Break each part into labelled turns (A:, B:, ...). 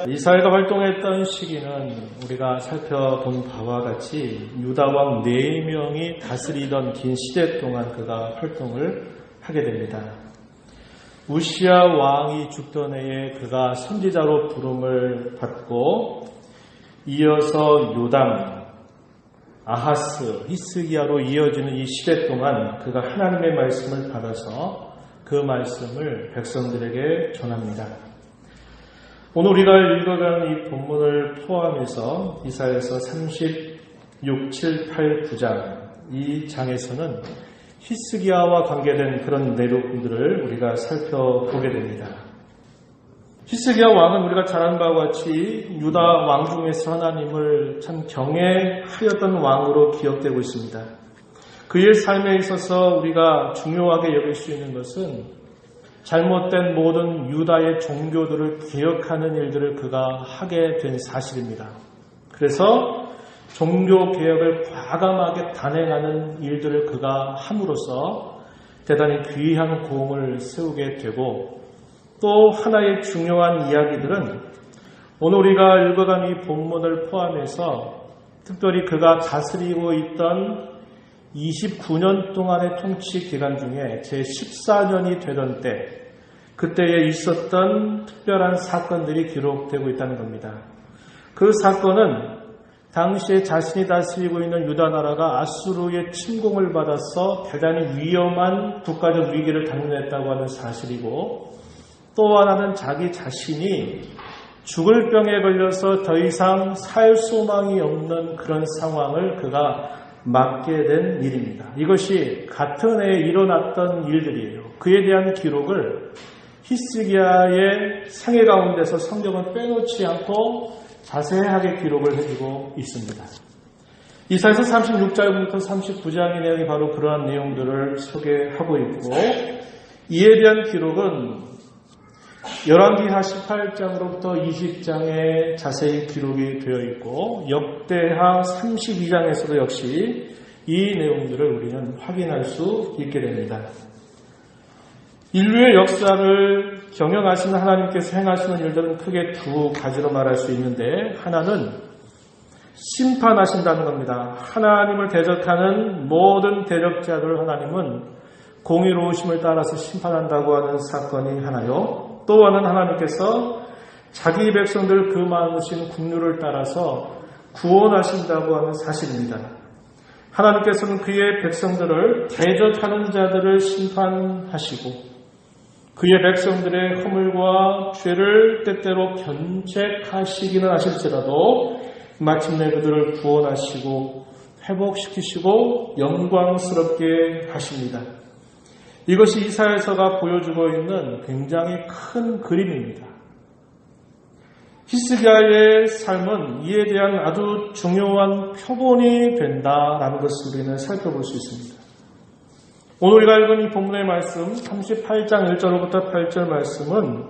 A: 이스라엘가 활동했던 시기는 우리가 살펴본 바와 같이 유다 왕 4명이 다스리던 긴 시대 동안 그가 활동을 하게 됩니다. 우시야 왕이 죽던 해에 그가 선지자로 부름을 받고 이어서 요담, 아하스, 히스기야로 이어지는 이 시대 동안 그가 하나님의 말씀을 받아서 그 말씀을 백성들에게 전합니다. 오늘 우리가 읽어가는 이 본문을 포함해서 이사야서 36, 7, 8, 9장 이 장에서는 히스기야와 관계된 그런 내용들을 우리가 살펴보게 됩니다. 히스기야 왕은 우리가 잘 아는 바와 같이 유다 왕 중에서 하나님을 참 경외하였던 왕으로 기억되고 있습니다. 그의 삶에 있어서 우리가 중요하게 여길 수 있는 것은 잘못된 모든 유다의 종교들을 개혁하는 일들을 그가 하게 된 사실입니다. 그래서 종교개혁을 과감하게 단행하는 일들을 그가 함으로써 대단히 귀한 공을 세우게 되고, 또 하나의 중요한 이야기들은 오늘 우리가 읽어간 이 본문을 포함해서 특별히 그가 다스리고 있던 29년 동안의 통치 기간 중에 제14년이 되던 때, 그때에 있었던 특별한 사건들이 기록되고 있다는 겁니다. 그 사건은 당시에 자신이 다스리고 있는 유다 나라가 아수르의 침공을 받아서 대단히 위험한 국가적 위기를 당면했다고 하는 사실이고, 또 하나는 자기 자신이 죽을 병에 걸려서 더 이상 살 소망이 없는 그런 상황을 그가 맞게 된 일입니다. 이것이 같은 해에 일어났던 일들이에요. 그에 대한 기록을 히스기야의 생애 가운데서 성경은 빼놓지 않고 자세하게 기록을 해주고 있습니다. 이사야서 36장부터 39장의 내용이 바로 그러한 내용들을 소개하고 있고, 이에 대한 기록은 열왕기하 18장으로부터 20장에 자세히 기록이 되어 있고, 역대하 32장에서도 역시 이 내용들을 우리는 확인할 수 있게 됩니다. 인류의 역사를 경영하시는 하나님께서 행하시는 일들은 크게 두 가지로 말할 수 있는데, 하나는 심판하신다는 겁니다. 하나님을 대적하는 모든 대적자들을 하나님은 공의로우심을 따라서 심판한다고 하는 사건이 하나요. 또 하나는 하나님께서 자기 백성들 그 많으신 국률을 따라서 구원하신다고 하는 사실입니다. 하나님께서는 그의 백성들을 대적하는 자들을 심판하시고, 그의 백성들의 허물과 죄를 때때로 견책하시기는 하실지라도 마침내 그들을 구원하시고 회복시키시고 영광스럽게 하십니다. 이것이 이사야서가 보여주고 있는 굉장히 큰 그림입니다. 히스기야의 삶은 이에 대한 아주 중요한 표본이 된다라는 것을 우리는 살펴볼 수 있습니다. 오늘 우리가 읽은 이 본문의 말씀 38장 1절부터 8절 말씀은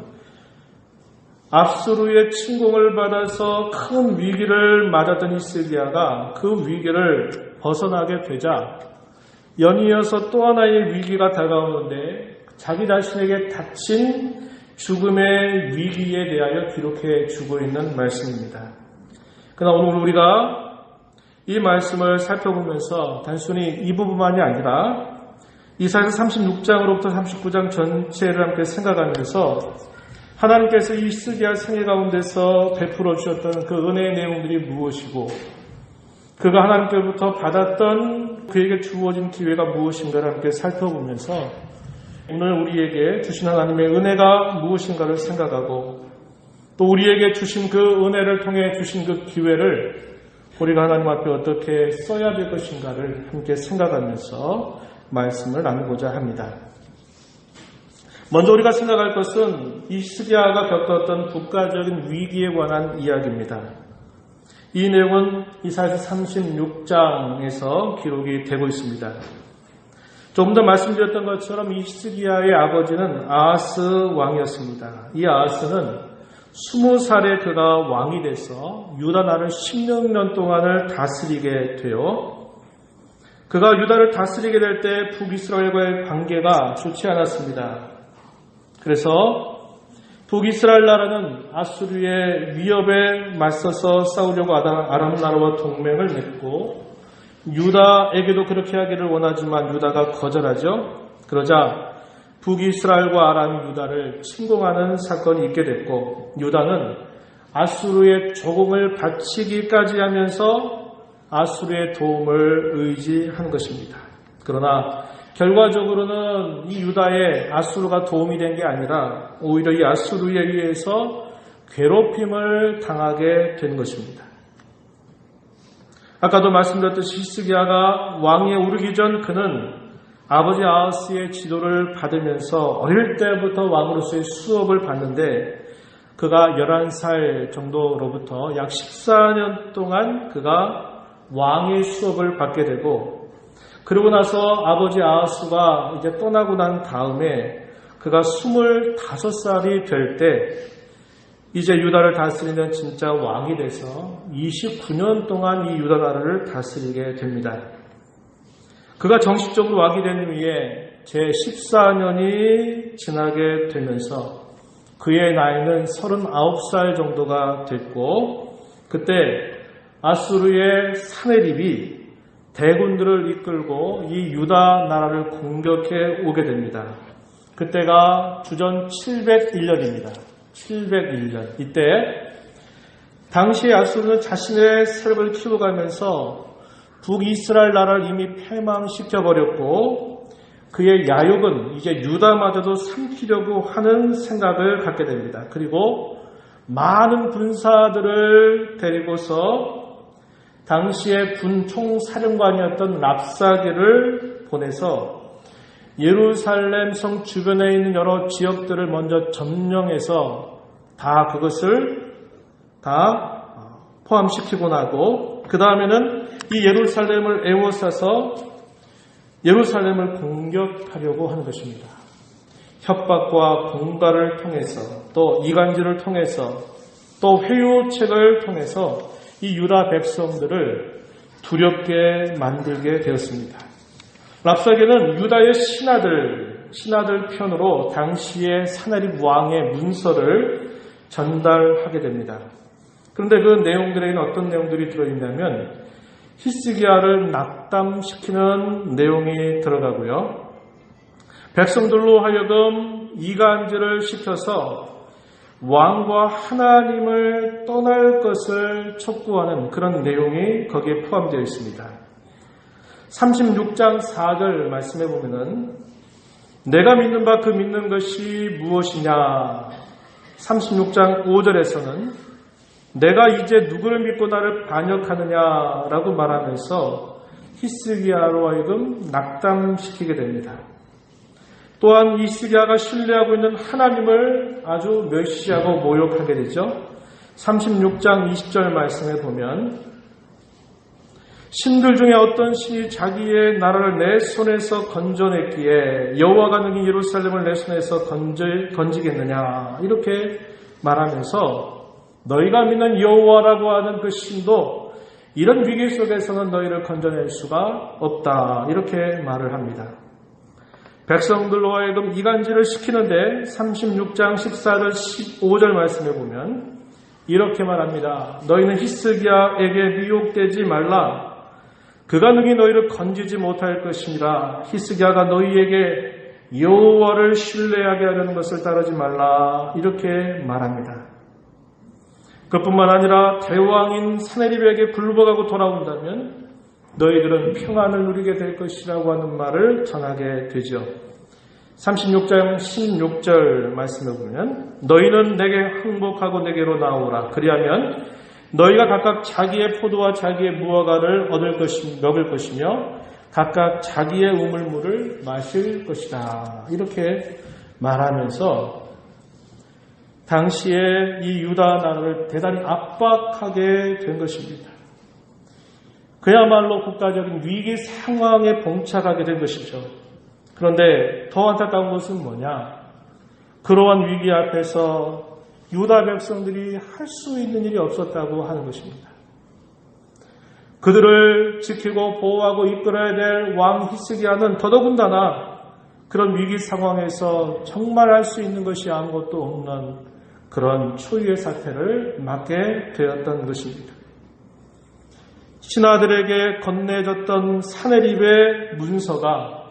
A: 압수르의 침공을 받아서 큰 위기를 맞았던 히스기야가 그 위기를 벗어나게 되자 연이어서 또 하나의 위기가 다가오는데, 자기 자신에게 닥친 죽음의 위기에 대하여 기록해 주고 있는 말씀입니다. 그러나 오늘 우리가 이 말씀을 살펴보면서 단순히 이 부분만이 아니라 이사야서 36장으로부터 39장 전체를 함께 생각하면서 하나님께서 이 히스기야 생애 가운데서 베풀어 주셨던 그 은혜의 내용들이 무엇이고, 그가 하나님께로부터 받았던 그에게 주어진 기회가 무엇인가를 함께 살펴보면서 오늘 우리에게 주신 하나님의 은혜가 무엇인가를 생각하고, 또 우리에게 주신 그 은혜를 통해 주신 그 기회를 우리가 하나님 앞에 어떻게 써야 될 것인가를 함께 생각하면서 말씀을 나누고자 합니다. 먼저 우리가 생각할 것은 이 히스기야가 겪었던 국가적인 위기에 관한 이야기입니다. 이 내용은 이사야서 36장에서 기록이 되고 있습니다. 조금 전 말씀드렸던 것처럼 이 히스기야의 아버지는 아하스 왕이었습니다. 이 아하스는 20살에 그가 왕이 돼서 유다 나라를 16년 동안을 다스리게 되어, 그가 유다를 다스리게 될 때 북이스라엘과의 관계가 좋지 않았습니다. 그래서 북이스라엘 나라는 아수르의 위협에 맞서서 싸우려고 아람 나라와 동맹을 맺고 유다에게도 그렇게 하기를 원하지만 유다가 거절하죠. 그러자 북이스라엘과 아람이 유다를 침공하는 사건이 있게 됐고 유다는 아수르의 조공을 바치기까지 하면서 아수르의 도움을 의지한 것입니다. 그러나 결과적으로는 이 유다에 아수르가 도움이 된 게 아니라 오히려 이 아수르에 의해서 괴롭힘을 당하게 된 것입니다. 아까도 말씀드렸듯이 히스기야가 왕위에 오르기 전 그는 아버지 아하스의 지도를 받으면서 어릴 때부터 왕으로서의 수업을 받는데 그가 11살 정도로부터 약 14년 동안 그가 왕의 수업을 받게 되고 그러고 나서 아버지 아하스가 이제 떠나고 난 다음에 그가 25살이 될 때 이제 유다를 다스리는 진짜 왕이 돼서 29년 동안 이 유다 나라를 다스리게 됩니다. 그가 정식적으로 왕이 된 후에 제14년이 지나게 되면서 그의 나이는 39살 정도가 됐고 그때 아수르의 사네립이 대군들을 이끌고 이 유다 나라를 공격해 오게 됩니다. 그때가 주전 701년입니다. 701년. 이때 당시 아수르는 자신의 세력을 키워가면서 북이스라엘 나라를 이미 패망시켜버렸고 그의 야욕은 이제 유다마저도 삼키려고 하는 생각을 갖게 됩니다. 그리고 많은 군사들을 데리고서 당시의 군 총사령관이었던 랍사게를 보내서 예루살렘 성 주변에 있는 여러 지역들을 먼저 점령해서 다 그것을 다 포함시키고 나고 그 다음에는 이 예루살렘을 에워싸서 예루살렘을 공격하려고 하는 것입니다. 협박과 공갈을 통해서 또 이간질을 통해서 또 회유책을 통해서 이 유다 백성들을 두렵게 만들게 되었습니다. 랍사게는 유다의 신하들 편으로 당시의 사나립 왕의 문서를 전달하게 됩니다. 그런데 그 내용들에는 어떤 내용들이 들어있냐면 히스기야를 낙담시키는 내용이 들어가고요. 백성들로 하여금 이간질을 시켜서 왕과 하나님을 떠날 것을 촉구하는 그런 내용이 거기에 포함되어 있습니다. 36장 4절 말씀해 보면은 내가 믿는 바 그 믿는 것이 무엇이냐 36장 5절에서는 내가 이제 누구를 믿고 나를 반역하느냐라고 말하면서 히스기야로 하여금 낙담시키게 됩니다. 또한 히스기야가 신뢰하고 있는 하나님을 아주 멸시하고 모욕하게 되죠. 36장 20절 말씀에 보면 신들 중에 어떤 신이 자기의 나라를 내 손에서 건져냈기에 여호와가 능히 예루살렘을 내 손에서 건지겠느냐 이렇게 말하면서 너희가 믿는 여호와라고 하는 그 신도 이런 위기 속에서는 너희를 건져낼 수가 없다 이렇게 말을 합니다. 백성들로 하여금 이간질을 시키는데 36장 14절 15절 말씀에 보면 이렇게 말합니다. 너희는 히스기야에게 미혹되지 말라. 그가 능히 너희를 건지지 못할 것이니라. 히스기야가 너희에게 여호와를 신뢰하게 하려는 것을 따르지 말라. 이렇게 말합니다. 그뿐만 아니라 대왕인 사네립에게 굴복하고 돌아온다면 너희들은 평안을 누리게 될 것이라고 하는 말을 전하게 되죠. 36장 16절 말씀에 보면 너희는 내게 항복하고 내게로 나오라. 그리하면 너희가 각각 자기의 포도와 자기의 무화과를 먹을 것이며 각각 자기의 우물물을 마실 것이다. 이렇게 말하면서 당시에 이 유다 나라를 대단히 압박하게 된 것입니다. 그야말로 국가적인 위기 상황에 봉착하게 된 것이죠. 그런데 더 안타까운 것은 뭐냐? 그러한 위기 앞에서 유다 백성들이 할 수 있는 일이 없었다고 하는 것입니다. 그들을 지키고 보호하고 이끌어야 될 왕 히스기야는 더더군다나 그런 위기 상황에서 정말 할 수 있는 것이 아무것도 없는 그런 초유의 사태를 맞게 되었던 것입니다. 신하들에게 건네졌던 사네립의 문서가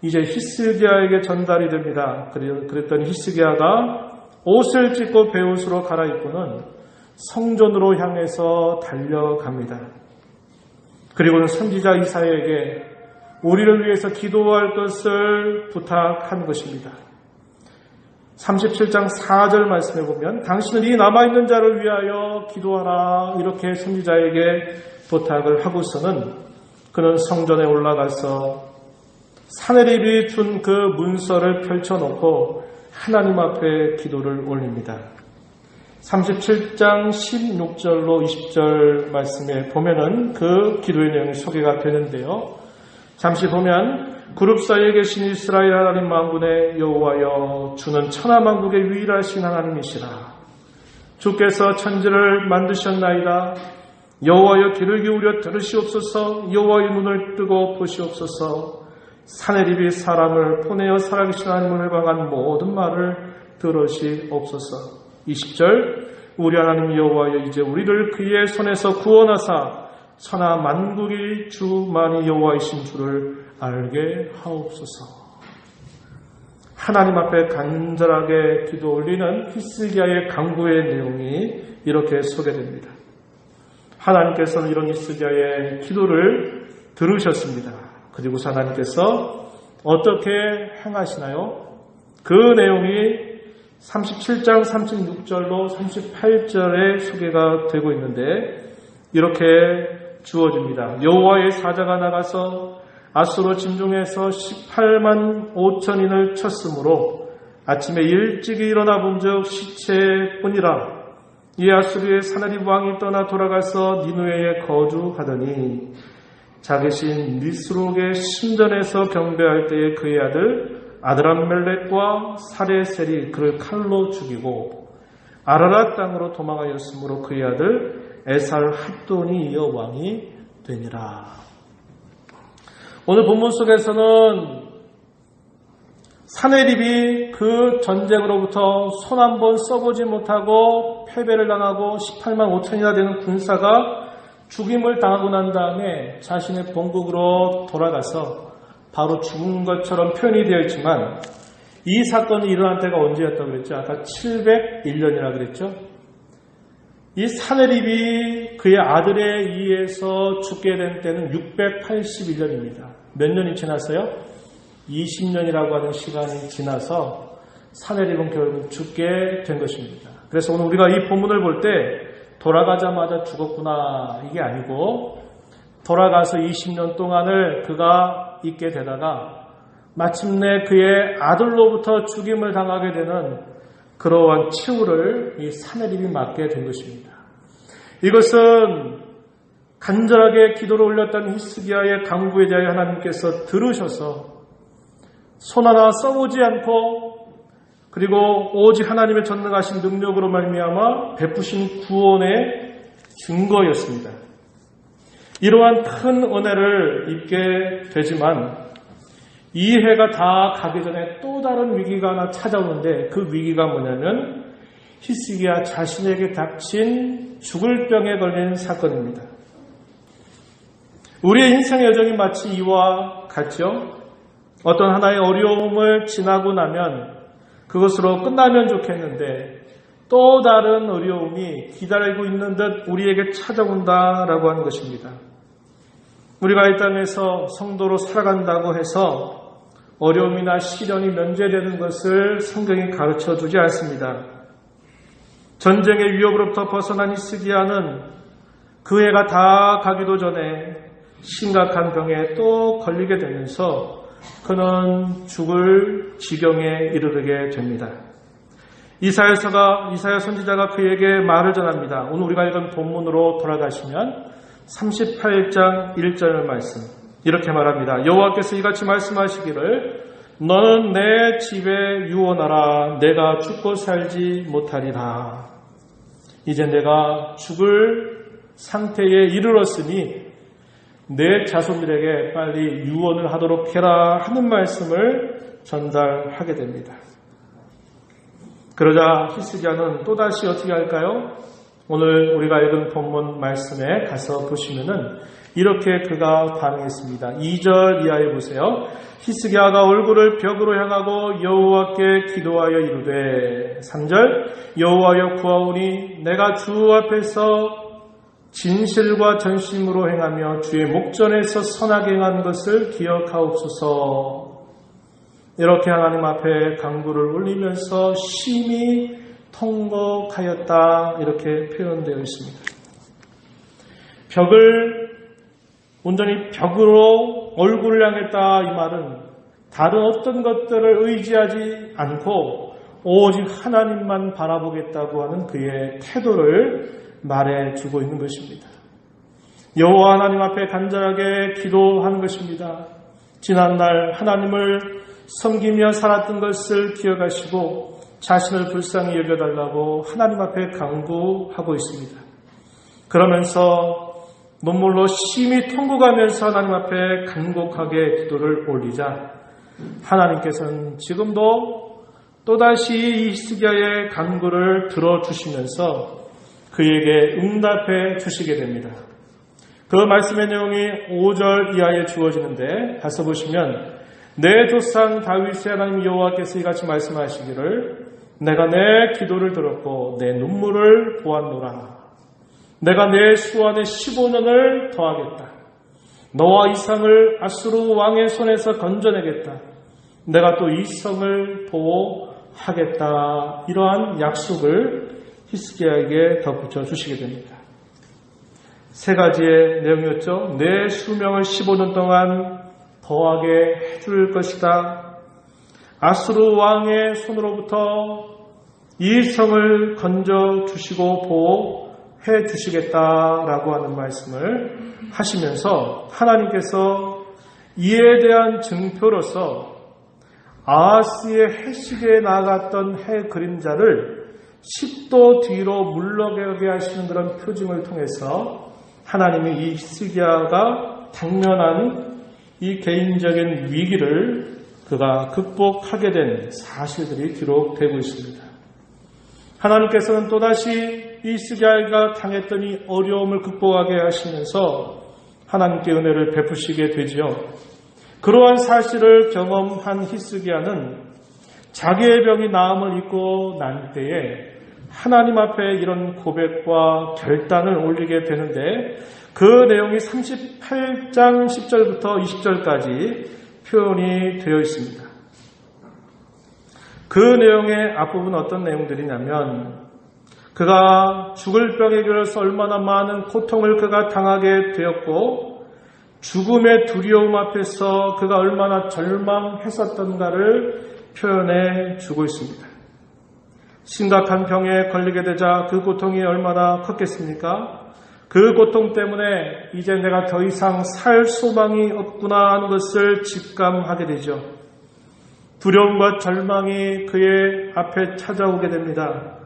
A: 이제 히스기야에게 전달이 됩니다. 그랬더니 히스기야가 옷을 찢고 베옷으로 갈아입고는 성전으로 향해서 달려갑니다. 그리고는 선지자 이사야에게 우리를 위해서 기도할 것을 부탁한 것입니다. 37장 4절 말씀에 보면 당신은 이 남아있는 자를 위하여 기도하라 이렇게 선지자에게 부탁을 하고서는 그는 성전에 올라가서 사네립이 준 그 문서를 펼쳐놓고 하나님 앞에 기도를 올립니다. 37장 16절로 20절 말씀에 보면은 그 기도의 내용이 소개가 되는데요. 잠시 보면 그룹 사이에 계신 이스라엘 하나님 만군의 여호와여 주는 천하만국의 유일하신 하나님이시라. 주께서 천지를 만드셨나이다. 여호와여 귀를 기울여 들으시옵소서. 여호와의 눈을 뜨고 보시옵소서. 사네립이 사람을 보내어 살아계신 하나님을 회방한 모든 말을 들으시옵소서. 20절 우리 하나님 여호와여 이제 우리를 그의 손에서 구원하사 천하 만국의 주만이 여호와이신 줄을 알게 하옵소서. 하나님 앞에 간절하게 기도 올리는 히스기야의 간구의 내용이 이렇게 소개됩니다. 하나님께서는 이런 히스기야의 기도를 들으셨습니다. 그리고 하나님께서 어떻게 행하시나요? 그 내용이 37장 36절로 38절에 소개가 되고 있는데 이렇게 주어집니다. 여호와의 사자가 나가서 아수르 진중에서 18만 5천인을 쳤으므로 아침에 일찍이 일어나 본즉 시체뿐이라. 이 아수르의 사나립 왕이 떠나 돌아가서 니누에에 거주하더니 자기신 니스록의 신전에서 경배할 때에 그의 아들 아드람멜렉과 사레셀이 그를 칼로 죽이고 아라랏 땅으로 도망하였으므로 그의 아들 에살 핫돈이 이어 왕이 되니라. 오늘 본문 속에서는 사네립이 그 전쟁으로부터 손 한 번 써보지 못하고 패배를 당하고 18만 5천이나 되는 군사가 죽임을 당하고 난 다음에 자신의 본국으로 돌아가서 바로 죽은 것처럼 표현이 되어 있지만 이 사건이 일어난 때가 언제였다고 그랬죠? 아까 701년이라고 그랬죠? 이 사네립이 그의 아들에 의해서 죽게 된 때는 681년입니다. 몇 년이 지났어요? 20년이라고 하는 시간이 지나서 사네립은 결국 죽게 된 것입니다. 그래서 오늘 우리가 이 본문을 볼 때 돌아가자마자 죽었구나 이게 아니고 돌아가서 20년 동안을 그가 있게 되다가 마침내 그의 아들로부터 죽임을 당하게 되는 그러한 치우를 이 사네립이 맞게 된 것입니다. 이것은 간절하게 기도를 올렸던 히스기야의 간구에 대하여 하나님께서 들으셔서 손 하나 써보지 않고 그리고 오직 하나님의 전능하신 능력으로 말미암아 베푸신 구원의 증거였습니다. 이러한 큰 은혜를 입게 되지만 이 해가 다 가기 전에 또 다른 위기가 하나 찾아오는데 그 위기가 뭐냐면 히스기야 자신에게 닥친 죽을 병에 걸린 사건입니다. 우리의 인생 여정이 마치 이와 같죠. 어떤 하나의 어려움을 지나고 나면 그것으로 끝나면 좋겠는데 또 다른 어려움이 기다리고 있는 듯 우리에게 찾아온다라고 하는 것입니다. 우리가 이 땅에서 성도로 살아간다고 해서 어려움이나 시련이 면제되는 것을 성경이 가르쳐 주지 않습니다. 전쟁의 위협으로부터 벗어난 히스기야는 그 해가 다 가기도 전에 심각한 병에 또 걸리게 되면서 그는 죽을 지경에 이르게 됩니다. 이사야 선지자가 그에게 말을 전합니다. 오늘 우리가 읽은 본문으로 돌아가시면 38장 1절 말씀 이렇게 말합니다. 여호와께서 이같이 말씀하시기를 너는 내 집에 유언하라. 내가 죽고 살지 못하리라. 이제 내가 죽을 상태에 이르렀으니 내 자손들에게 빨리 유언을 하도록 해라 하는 말씀을 전달하게 됩니다. 그러자 히스기야는 또다시 어떻게 할까요? 오늘 우리가 읽은 본문 말씀에 가서 보시면은 이렇게 그가 반응했습니다. 2절 이하에 보세요. 히스기야가 얼굴을 벽으로 향하고 여호와께 기도하여 이르되 3절 여호와여 구하오니 내가 주 앞에서 진실과 전심으로 행하며 주의 목전에서 선하게 행한 것을 기억하옵소서. 이렇게 하나님 앞에 간구를 올리면서 심히 통곡하였다 이렇게 표현되어 있습니다. 벽을 온전히 벽으로 얼굴을 향했다 이 말은 다른 어떤 것들을 의지하지 않고 오직 하나님만 바라보겠다고 하는 그의 태도를 말해주고 있는 것입니다. 여호와 하나님 앞에 간절하게 기도하는 것입니다. 지난날 하나님을 섬기며 살았던 것을 기억하시고 자신을 불쌍히 여겨달라고 하나님 앞에 간구하고 있습니다. 그러면서 눈물로 심히 통곡하면서 하나님 앞에 간곡하게 기도를 올리자 하나님께서는 지금도 또다시 히스기야의 간구를 들어주시면서 그에게 응답해 주시게 됩니다. 그 말씀의 내용이 5절 이하에 주어지는데 가서 보시면 내 조상 다윗의 하나님 여호와께서 이같이 말씀하시기를 내가 내 기도를 들었고 내 눈물을 보았노라. 내가 내 수완에 15년을 더하겠다. 너와 이 성을 아수르 왕의 손에서 건져내겠다. 내가 또 이 성을 보호하겠다. 이러한 약속을 히스기야에게 덧붙여 주시게 됩니다. 세 가지의 내용이었죠. 내 수명을 15년 동안 더하게 해줄 것이다. 아수르 왕의 손으로부터 이 성을 건져 주시고 보호해 주시겠다라고 하는 말씀을 하시면서 하나님께서 이에 대한 증표로서 아하스의 해식에 나갔던 해 그림자를 10도 뒤로 물러가게 하시는 그런 표징을 통해서 하나님이 이 히스기야가 당면한 이 개인적인 위기를 그가 극복하게 된 사실들이 기록되고 있습니다. 하나님께서는 또다시 이 히스기야가 당했던 이 어려움을 극복하게 하시면서 하나님께 은혜를 베푸시게 되지요. 그러한 사실을 경험한 히스기야는 자기의 병이 나음을 입고 난 때에 하나님 앞에 이런 고백과 결단을 올리게 되는데 그 내용이 38장 10절부터 20절까지 표현이 되어 있습니다. 그 내용의 앞부분은 어떤 내용들이냐면 그가 죽을 병에 걸려서 얼마나 많은 고통을 그가 당하게 되었고 죽음의 두려움 앞에서 그가 얼마나 절망했었던가를 표현해 주고 있습니다. 심각한 병에 걸리게 되자 그 고통이 얼마나 컸겠습니까? 그 고통 때문에 이제 내가 더 이상 살 소망이 없구나 하는 것을 직감하게 되죠. 두려움과 절망이 그의 앞에 찾아오게 됩니다.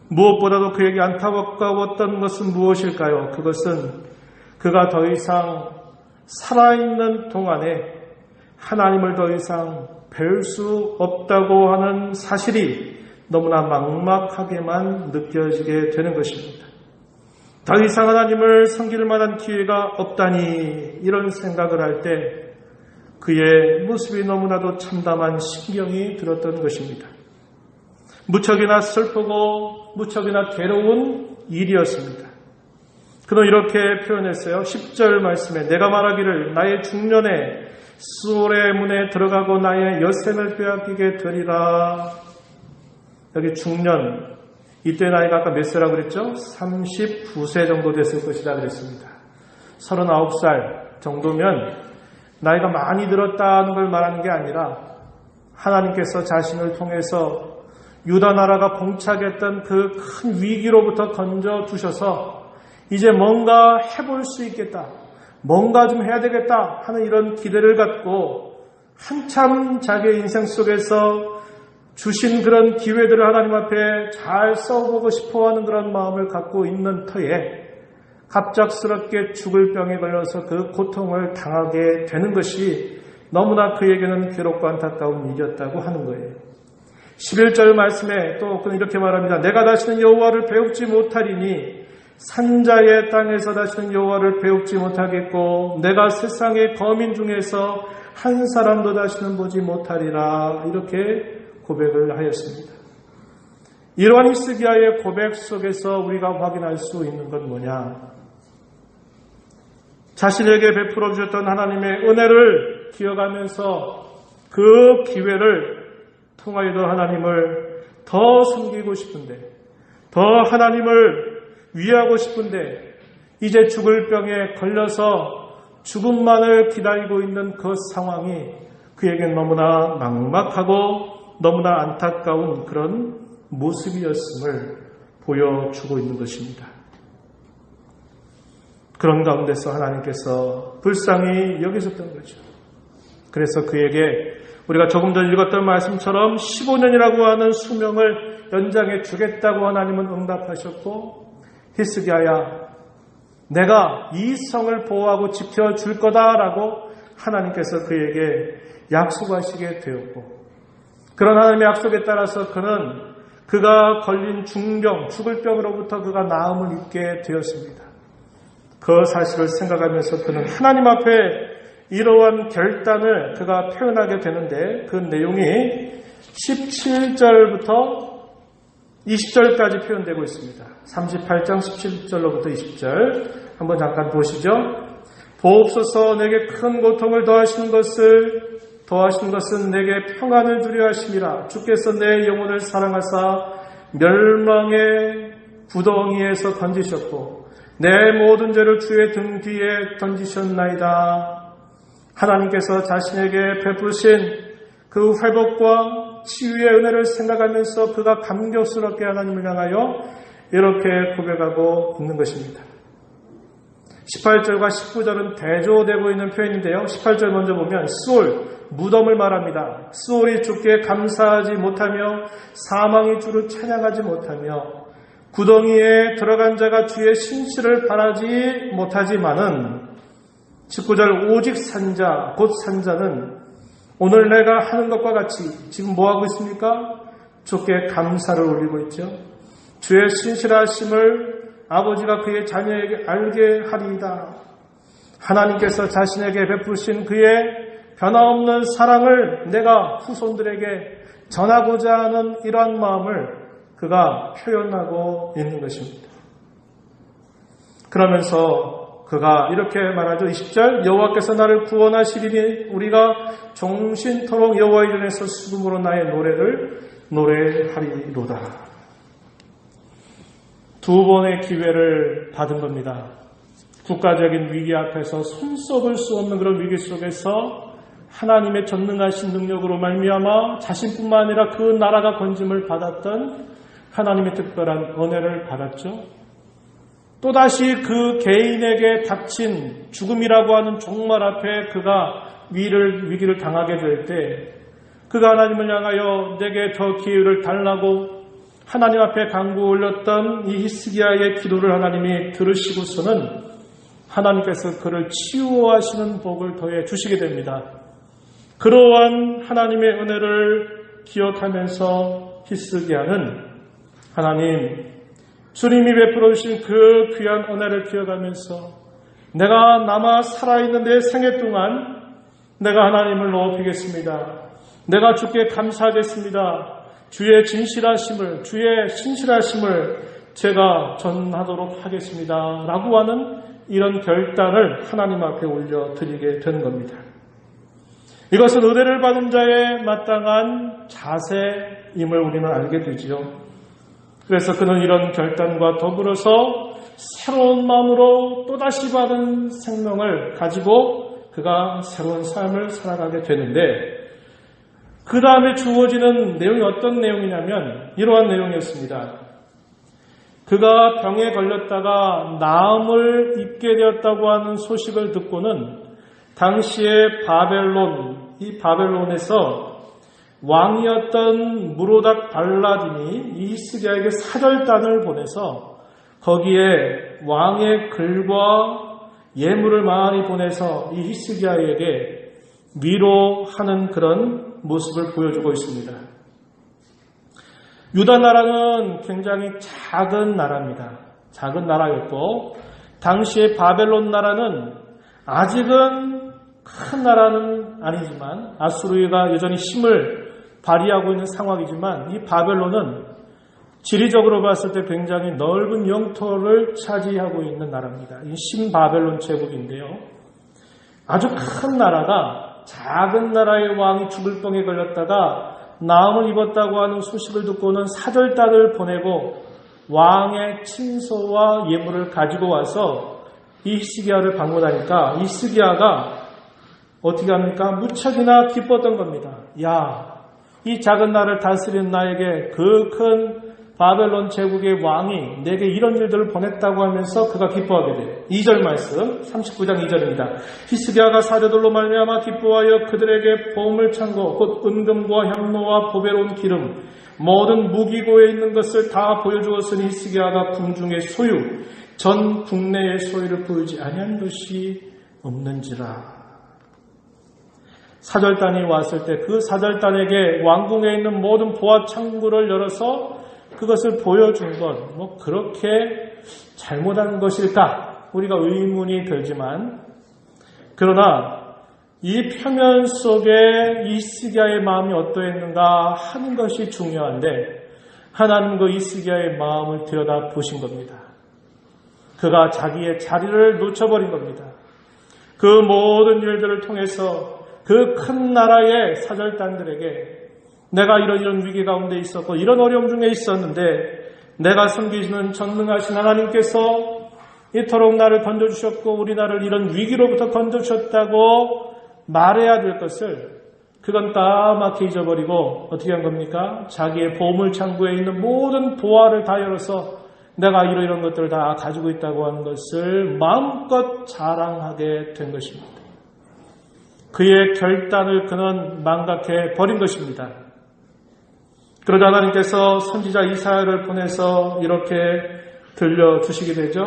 A: 무엇보다도 그에게 안타까웠던 것은 무엇일까요? 그것은 그가 더 이상 살아있는 동안에 하나님을 더 이상 뵐 수 없다고 하는 사실이 너무나 막막하게만 느껴지게 되는 것입니다. 더 이상 하나님을 섬길 만한 기회가 없다니 이런 생각을 할 때 그의 모습이 너무나도 참담한 신경이 들었던 것입니다. 무척이나 슬프고 무척이나 괴로운 일이었습니다. 그는 이렇게 표현했어요. 10절 말씀에 내가 말하기를 나의 중년에 수올의 문에 들어가고 나의 여생을 빼앗기게 되리라. 여기 중년, 이때 나이가 아까 몇 세라고 그랬죠? 39세 정도 됐을 것이라 그랬습니다. 39살 정도면 나이가 많이 들었다는 걸 말하는 게 아니라 하나님께서 자신을 통해서 유다 나라가 봉착했던 그 큰 위기로부터 건져주셔서 이제 뭔가 해볼 수 있겠다, 뭔가 좀 해야 되겠다 하는 이런 기대를 갖고 한참 자기의 인생 속에서 주신 그런 기회들을 하나님 앞에 잘 써보고 싶어하는 그런 마음을 갖고 있는 터에 갑작스럽게 죽을 병에 걸려서 그 고통을 당하게 되는 것이 너무나 그에게는 괴롭고 안타까운 일이었다고 하는 거예요. 11절 말씀에 또 그는 이렇게 말합니다. 내가 다시는 여호와를 배웁지 못하리니 산자의 땅에서 다시는 여호와를 배웁지 못하겠고 내가 세상의 거민 중에서 한 사람도 다시는 보지 못하리라. 이렇게 고백을 하였습니다. 이러한 히스기야의 고백 속에서 우리가 확인할 수 있는 건 뭐냐? 자신에게 베풀어 주셨던 하나님의 은혜를 기억하면서 그 기회를 통하여도 하나님을 더 섬기고 싶은데, 더 하나님을 위하고 싶은데, 이제 죽을 병에 걸려서 죽음만을 기다리고 있는 그 상황이 그에겐 너무나 막막하고 너무나 안타까운 그런 모습이었음을 보여주고 있는 것입니다. 그런 가운데서 하나님께서 불쌍히 여기셨던 거죠. 그래서 그에게 우리가 조금 전 읽었던 말씀처럼 15년이라고 하는 수명을 연장해 주겠다고 하나님은 응답하셨고, 히스기야야, 내가 이 성을 보호하고 지켜줄 거다라고 하나님께서 그에게 약속하시게 되었고, 그런 하나님의 약속에 따라서 그는 그가 걸린 중병, 죽을 병으로부터 그가 나음을 입게 되었습니다. 그 사실을 생각하면서 그는 하나님 앞에 이러한 결단을 그가 표현하게 되는데, 그 내용이 17절부터 20절까지 표현되고 있습니다. 38장 17절로부터 20절 한번 잠깐 보시죠. 보옵소서, 내게 큰 고통을 더하시는 것은 내게 평안을 주려 하심이라. 주께서 내 영혼을 사랑하사 멸망의 구덩이에서 건지셨고 내 모든 죄를 주의 등 뒤에 던지셨나이다. 하나님께서 자신에게 베푸신 그 회복과 치유의 은혜를 생각하면서 그가 감격스럽게 하나님을 향하여 이렇게 고백하고 있는 것입니다. 18절과 19절은 대조되고 있는 표현인데요. 18절 먼저 보면 스올, 무덤을 말합니다. 스올이 주께 감사하지 못하며 사망이 주를 찬양하지 못하며 구덩이에 들어간 자가 주의 신실을 바라지 못하지만은 19절 오직 산자, 곧 산자는 오늘 내가 하는 것과 같이 지금 뭐하고 있습니까? 주께 감사를 올리고 있죠. 주의 신실하심을 아버지가 그의 자녀에게 알게 하리이다. 하나님께서 자신에게 베푸신 그의 변함없는 사랑을 내가 후손들에게 전하고자 하는 이러한 마음을 그가 표현하고 있는 것입니다. 그러면서 그가 이렇게 말하죠. 20절 여호와께서 나를 구원하시리니 우리가 종신토록 여호와의 전에서 수금으로 나의 노래를 노래하리로다. 두 번의 기회를 받은 겁니다. 국가적인 위기 앞에서 손석을 수 없는 그런 위기 속에서 하나님의 전능하신 능력으로 말미암아 자신뿐만 아니라 그 나라가 건짐을 받았던 하나님의 특별한 은혜를 받았죠. 또다시 그 개인에게 닥친 죽음이라고 하는 종말 앞에 그가 위기를 당하게 될 때 그가 하나님을 향하여 내게 더 기회를 달라고 하나님 앞에 간구 올렸던 이 히스기야의 기도를 하나님이 들으시고서는 하나님께서 그를 치유하시는 복을 더해 주시게 됩니다. 그러한 하나님의 은혜를 기억하면서 히스기야는 하나님, 주님이 베풀어 주신 그 귀한 은혜를 기억하면서 내가 남아 살아있는 내 생애 동안 내가 하나님을 높이겠습니다. 내가 주께 감사하겠습니다. 주의 진실하심을, 주의 신실하심을 제가 전하도록 하겠습니다. 라고 하는 이런 결단을 하나님 앞에 올려드리게 된 겁니다. 이것은 은혜를 받은 자의 마땅한 자세임을 우리는 알게 되지요. 그래서 그는 이런 결단과 더불어서 새로운 마음으로 또다시 받은 생명을 가지고 그가 새로운 삶을 살아가게 되는데, 그 다음에 주어지는 내용이 어떤 내용이냐면 이러한 내용이었습니다. 그가 병에 걸렸다가 나음을 입게 되었다고 하는 소식을 듣고는 당시에 이 바벨론에서 왕이었던 무로닥 발라딘이 이 히스기야에게 사절단을 보내서 거기에 왕의 글과 예물을 많이 보내서 이 히스기야에게 위로하는 그런 모습을 보여주고 있습니다. 유다 나라는 굉장히 작은 나라입니다. 작은 나라였고 당시의 바벨론 나라는 아직은 큰 나라는 아니지만 아수르가 여전히 힘을 발휘하고 있는 상황이지만 이 바벨론은 지리적으로 봤을 때 굉장히 넓은 영토를 차지하고 있는 나라입니다. 이 신바벨론 제국인데요. 아주 큰 나라가 작은 나라의 왕이 죽을 병에 걸렸다가 나음을 입었다고 하는 소식을 듣고는 사절단을 보내고 왕의 친서와 예물을 가지고 와서 이 히스기야를 방문하니까 히스기야가 어떻게 합니까? 무척이나 기뻤던 겁니다. 야, 이 작은 나라를 다스리는 나에게 그 큰 바벨론 제국의 왕이 내게 이런 일들을 보냈다고 하면서 그가 기뻐하게 돼요. 2절 말씀 39장 2절입니다. 히스기야가 사제들로 말미암아 기뻐하여 그들에게 보물 창고 곧 은금과 향로와 보배로운 기름 모든 무기고에 있는 것을 다 보여주었으니 히스기야가 궁중의 소유 전 국내의 소유를 보이지 아니한 것이 없는지라. 사절단이 왔을 때 그 사절단에게 왕궁에 있는 모든 보화 창구를 열어서 그것을 보여준 건 뭐 그렇게 잘못한 것일까? 우리가 의문이 들지만 그러나 이 표면 속에 히스기야의 마음이 어떠했는가 하는 것이 중요한데 하나님 그 히스기야의 마음을 들여다 보신 겁니다. 그가 자기의 자리를 놓쳐버린 겁니다. 그 모든 일들을 통해서 그 큰 나라의 사절단들에게 내가 이런 위기 가운데 있었고 이런 어려움 중에 있었는데 내가 섬기시는 전능하신 하나님께서 이토록 나를 건져주셨고 우리 나라를 이런 위기로부터 건져주셨다고 말해야 될 것을 그건 까맣게 잊어버리고 어떻게 한 겁니까? 자기의 보물창고에 있는 모든 보화를 다 열어서 내가 이런 것들을 다 가지고 있다고 하는 것을 마음껏 자랑하게 된 것입니다. 그의 결단을 그는 망각해 버린 것입니다. 그러자 하나님께서 선지자 이사야를 보내서 이렇게 들려주시게 되죠.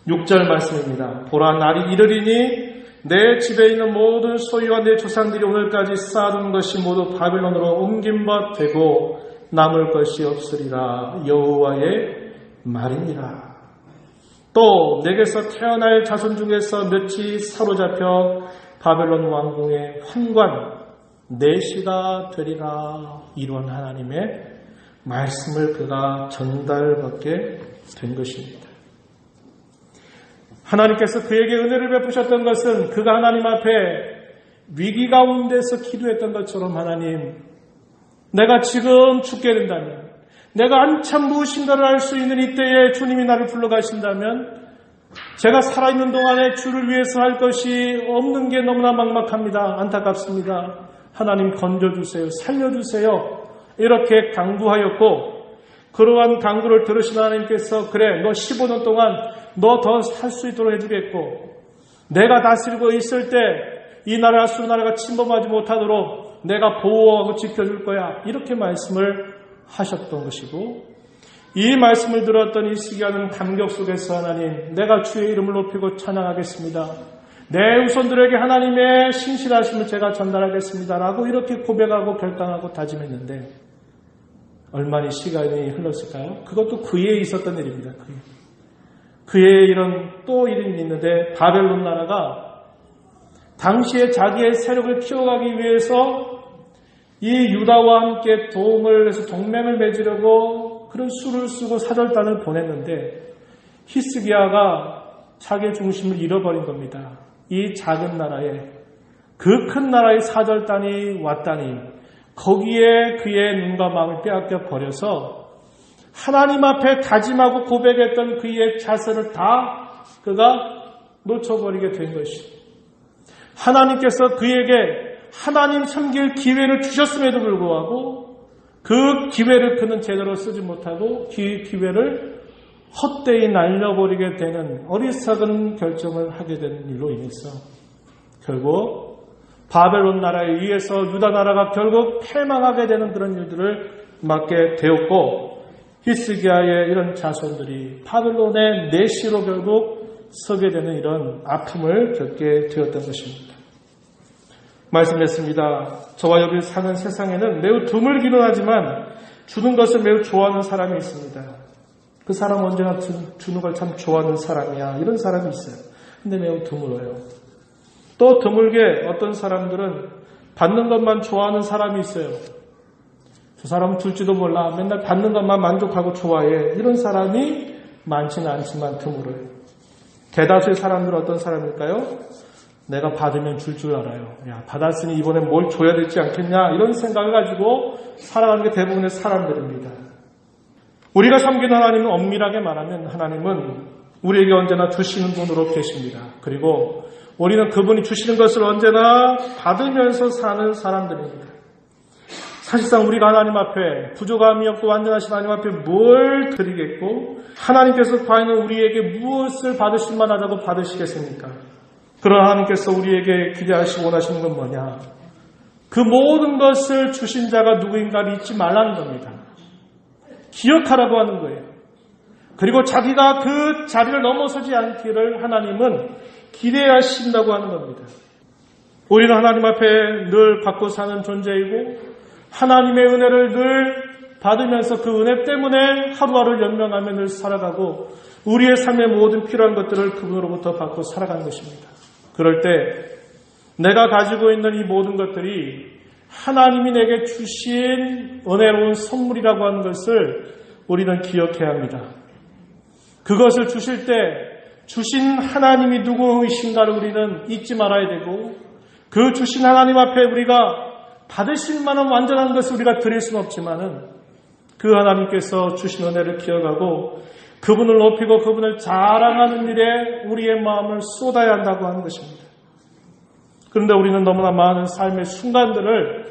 A: 6절 말씀입니다. 보라 날이 이르리니 내 집에 있는 모든 소유와 내 조상들이 오늘까지 쌓아둔 것이 모두 바벨론으로 옮긴 바 되고 남을 것이 없으리라 여호와의 말이니라. 또 내게서 태어날 자손 중에서 몇이 사로잡혀 바벨론 왕궁의 환관 내시가 되리라. 이런 하나님의 말씀을 그가 전달받게 된 것입니다. 하나님께서 그에게 은혜를 베푸셨던 것은 그가 하나님 앞에 위기 가운데서 기도했던 것처럼 하나님, 내가 지금 죽게 된다면, 내가 한참 무엇인가를 알 수 있는 이때에 주님이 나를 불러가신다면 제가 살아있는 동안에 주를 위해서 할 것이 없는 게 너무나 막막합니다. 안타깝습니다. 하나님 건져주세요. 살려주세요. 이렇게 강구하였고 그러한 강구를 들으신 하나님께서 그래 너 15년 동안 너 더 살 수 있도록 해주겠고 내가 다스리고 있을 때 이 나라 아수르 나라가 침범하지 못하도록 내가 보호하고 지켜줄 거야. 이렇게 말씀을 하셨던 것이고 이 말씀을 들었던 히스기야는 감격 속에서 하나님 내가 주의 이름을 높이고 찬양하겠습니다. 내 후손들에게 하나님의 신실하심을 제가 전달하겠습니다. 라고 이렇게 고백하고 결단하고 다짐했는데 얼마나 시간이 흘렀을까요? 그것도 그에 있었던 일입니다. 그의 이런 또 일이 있는데 바벨론 나라가 당시에 자기의 세력을 키워가기 위해서 이 유다와 함께 도움을 해서 동맹을 맺으려고 그런 수를 쓰고 사절단을 보냈는데 히스기야가 자기의 중심을 잃어버린 겁니다. 이 작은 나라에 그 큰 나라의 사절단이 왔다니 거기에 그의 눈과 마음을 빼앗겨 버려서 하나님 앞에 다짐하고 고백했던 그의 자세를 다 그가 놓쳐버리게 된 것이 하나님께서 그에게 하나님 섬길 기회를 주셨음에도 불구하고 그 기회를 그는 제대로 쓰지 못하고 그 기회를 헛되이 날려버리게 되는 어리석은 결정을 하게 된 일로 인해서 결국 바벨론 나라에 의해서 유다 나라가 결국 패망하게 되는 그런 일들을 맞게 되었고 히스기야의 이런 자손들이 바벨론의 내시로 결국 서게 되는 이런 아픔을 겪게 되었던 것입니다. 말씀했습니다. 저와 여기 사는 세상에는 매우 드물기는 하지만 주는 것을 매우 좋아하는 사람이 있습니다. 그 사람은 언제나 주는 걸 참 좋아하는 사람이야. 이런 사람이 있어요. 근데 매우 드물어요. 또 드물게 어떤 사람들은 받는 것만 좋아하는 사람이 있어요. 저 사람은 줄지도 몰라. 맨날 받는 것만 만족하고 좋아해. 이런 사람이 많지는 않지만 드물어요. 대다수의 사람들은 어떤 사람일까요? 내가 받으면 줄 줄 알아요. 야, 받았으니 이번엔 뭘 줘야 되지 않겠냐. 이런 생각을 가지고 살아가는 게 대부분의 사람들입니다. 우리가 섬기는 하나님은 엄밀하게 말하면 하나님은 우리에게 언제나 주시는 분으로 계십니다. 그리고 우리는 그분이 주시는 것을 언제나 받으면서 사는 사람들입니다. 사실상 우리가 하나님 앞에 부족함이 없고 완전하신 하나님 앞에 뭘 드리겠고 하나님께서 과연 우리에게 무엇을 받으실 만하다고 받으시겠습니까? 그러나 하나님께서 우리에게 기대하시고 원하시는 건 뭐냐? 그 모든 것을 주신 자가 누구인가를 잊지 말라는 겁니다. 기억하라고 하는 거예요. 그리고 자기가 그 자리를 넘어서지 않기를 하나님은 기대하신다고 하는 겁니다. 우리는 하나님 앞에 늘 받고 사는 존재이고 하나님의 은혜를 늘 받으면서 그 은혜 때문에 하루하루 연명하며 늘 살아가고 우리의 삶의 모든 필요한 것들을 그분으로부터 받고 살아가는 것입니다. 그럴 때 내가 가지고 있는 이 모든 것들이 하나님이 내게 주신 은혜로운 선물이라고 하는 것을 우리는 기억해야 합니다. 그것을 주실 때 주신 하나님이 누구이신가를 우리는 잊지 말아야 되고 그 주신 하나님 앞에 우리가 받으실 만한 완전한 것을 우리가 드릴 수는 없지만은 그 하나님께서 주신 은혜를 기억하고 그분을 높이고 그분을 자랑하는 일에 우리의 마음을 쏟아야 한다고 하는 것입니다. 그런데 우리는 너무나 많은 삶의 순간들을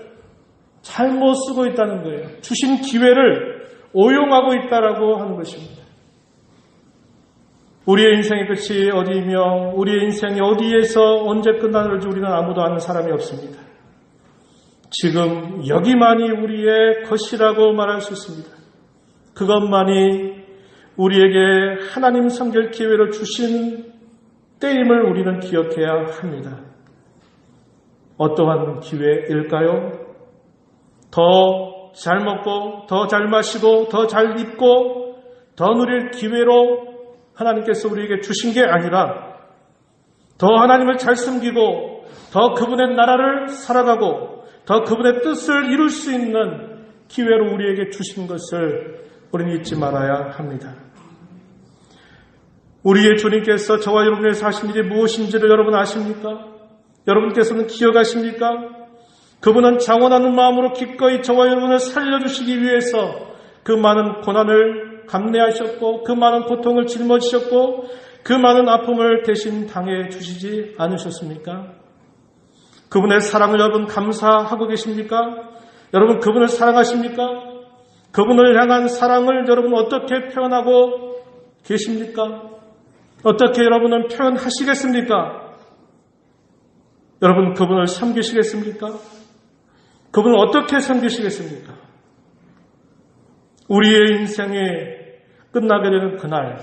A: 잘못 쓰고 있다는 거예요. 주신 기회를 오용하고 있다라고 하는 것입니다. 우리의 인생의 끝이 어디이며 우리의 인생이 어디에서 언제 끝나는지 우리는 아무도 아는 사람이 없습니다. 지금 여기만이 우리의 것이라고 말할 수 있습니다. 그것만이 우리에게 하나님 섬길 기회를 주신 때임을 우리는 기억해야 합니다. 어떠한 기회일까요? 더 잘 먹고 더 잘 마시고 더 잘 입고 더 누릴 기회로 하나님께서 우리에게 주신 게 아니라 더 하나님을 잘 섬기고 더 그분의 나라를 살아가고 더 그분의 뜻을 이룰 수 있는 기회로 우리에게 주신 것을 우리는 잊지 말아야 합니다. 우리의 주님께서 저와 여러분에서 하신 일이 무엇인지를 여러분 아십니까? 여러분께서는 기억하십니까? 그분은 장원하는 마음으로 기꺼이 저와 여러분을 살려주시기 위해서 그 많은 고난을 감내하셨고 그 많은 고통을 짊어지셨고 그 많은 아픔을 대신 당해 주시지 않으셨습니까? 그분의 사랑을 여러분 감사하고 계십니까? 여러분 그분을 사랑하십니까? 그분을 향한 사랑을 여러분 어떻게 표현하고 계십니까? 어떻게 여러분은 표현하시겠습니까? 여러분 그분을 섬기시겠습니까? 그분을 어떻게 섬기시겠습니까? 우리의 인생이 끝나게 되는 그날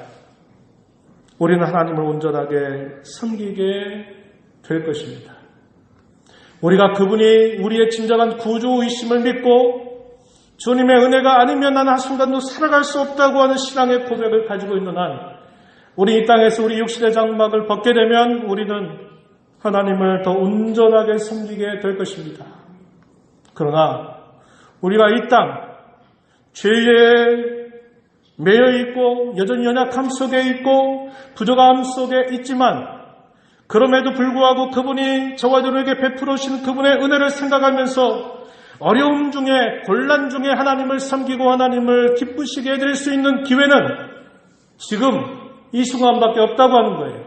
A: 우리는 하나님을 온전하게 섬기게 될 것입니다. 우리가 그분이 우리의 진정한 구주이심을 믿고 주님의 은혜가 아니면 나는 한순간도 살아갈 수 없다고 하는 신앙의 고백을 가지고 있는 한 우리 이 땅에서 우리 육신의 장막을 벗게 되면 우리는 하나님을 더 온전하게 섬기게 될 것입니다. 그러나 우리가 이 땅 죄에 매여 있고 여전히 연약함 속에 있고 부족함 속에 있지만 그럼에도 불구하고 그분이 저와 여러분에게 베풀어 주신 그분의 은혜를 생각하면서 어려움 중에 곤란 중에 하나님을 섬기고 하나님을 기쁘시게 해드릴 수 있는 기회는 지금 이 순간밖에 없다고 하는 거예요.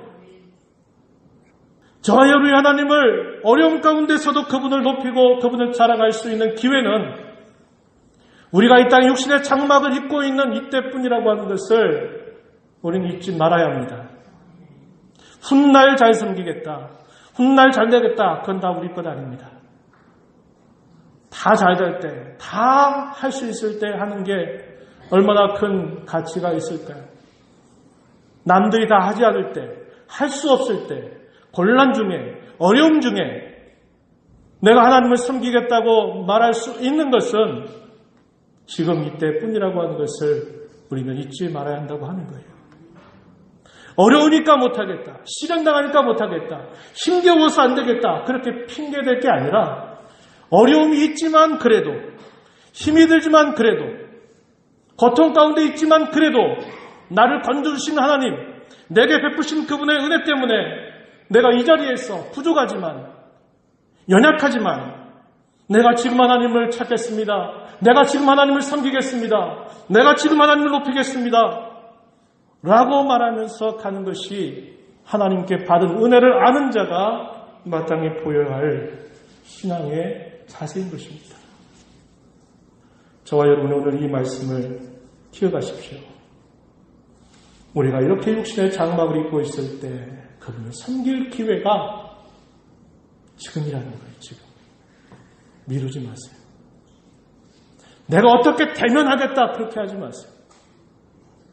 A: 저와 여러분이 하나님을 어려움 가운데서도 그분을 높이고 그분을 자랑할 수 있는 기회는 우리가 이 땅에 육신의 장막을 입고 있는 이때뿐이라고 하는 것을 우리는 잊지 말아야 합니다. 훗날 잘 섬기겠다. 훗날 잘 되겠다. 그건 다 우리 것 아닙니다. 다 잘 될 때, 다 할 수 있을 때 하는 게 얼마나 큰 가치가 있을까요? 남들이 다 하지 않을 때, 할 수 없을 때, 곤란 중에, 어려움 중에 내가 하나님을 섬기겠다고 말할 수 있는 것은 지금 이때뿐이라고 하는 것을 우리는 잊지 말아야 한다고 하는 거예요. 어려우니까 못하겠다. 실현당하니까 못하겠다. 힘겨워서 안 되겠다. 그렇게 핑계댈 게 아니라 어려움이 있지만 그래도 힘이 들지만 그래도 고통 가운데 있지만 그래도 나를 건져주신 하나님, 내게 베푸신 그분의 은혜 때문에 내가 이 자리에서 부족하지만 연약하지만 내가 지금 하나님을 찾겠습니다. 내가 지금 하나님을 섬기겠습니다. 내가 지금 하나님을 높이겠습니다. 라고 말하면서 가는 것이 하나님께 받은 은혜를 아는 자가 마땅히 보여야 할 신앙의 자세인 것입니다. 저와 여러분 오늘 이 말씀을 기억하십시오. 우리가 이렇게 육신의 장막을 입고 있을 때 그분을 섬길 기회가 지금이라는 거예요. 지금. 미루지 마세요. 내가 어떻게 대면하겠다 그렇게 하지 마세요.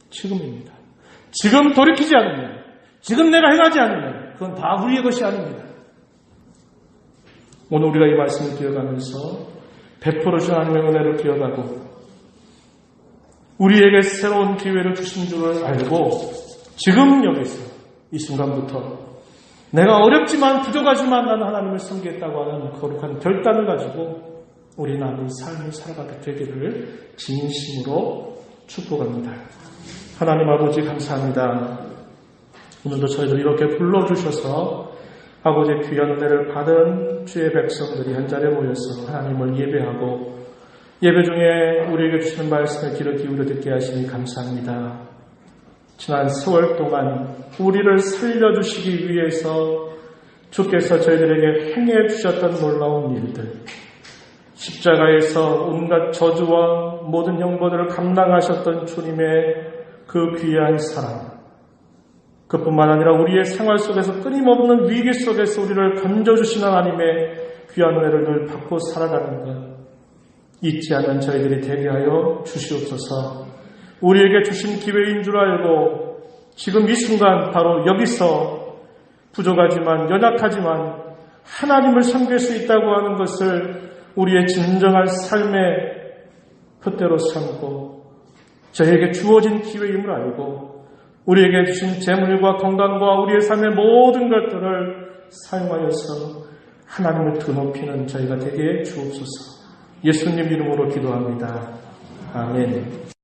A: 지금입니다. 지금 돌이키지 않으면, 지금 내가 행하지 않으면 그건 다 우리의 것이 아닙니다. 오늘 우리가 이 말씀을 기억하면서 베풀어 주신 하나님의 은혜를 기억하고 우리에게 새로운 기회를 주신 줄을 알고 지금 여기서 이 순간부터 내가 어렵지만 부족하지만 나는 하나님을 섬기겠다고 하는 거룩한 결단을 가지고 우리 남은 삶을 살아가게 되기를 진심으로 축복합니다. 하나님 아버지 감사합니다. 오늘도 저희들 이렇게 불러주셔서 아버지의 귀한 은혜를 받은 주의 백성들이 한자리에 모여서 하나님을 예배하고 예배 중에 우리에게 주시는 말씀을 귀를 기울여 듣게 하시니 감사합니다. 지난 세월 동안 우리를 살려주시기 위해서 주께서 저희들에게 행해 주셨던 놀라운 일들, 십자가에서 온갖 저주와 모든 형벌을 감당하셨던 주님의 그 귀한 사랑, 그뿐만 아니라 우리의 생활 속에서 끊임없는 위기 속에서 우리를 건져주시는 하나님의 귀한 은혜를 늘 받고 살아가는 것 잊지 않는 저희들이 되게 하여 주시옵소서. 우리에게 주신 기회인 줄 알고 지금 이 순간 바로 여기서 부족하지만 연약하지만 하나님을 섬길 수 있다고 하는 것을 우리의 진정한 삶의 표대로 삼고 저에게 주어진 기회임을 알고 우리에게 주신 재물과 건강과 우리의 삶의 모든 것들을 사용하여서 하나님을 드높이는 저희가 되게 주옵소서. 예수님 이름으로 기도합니다. 아멘.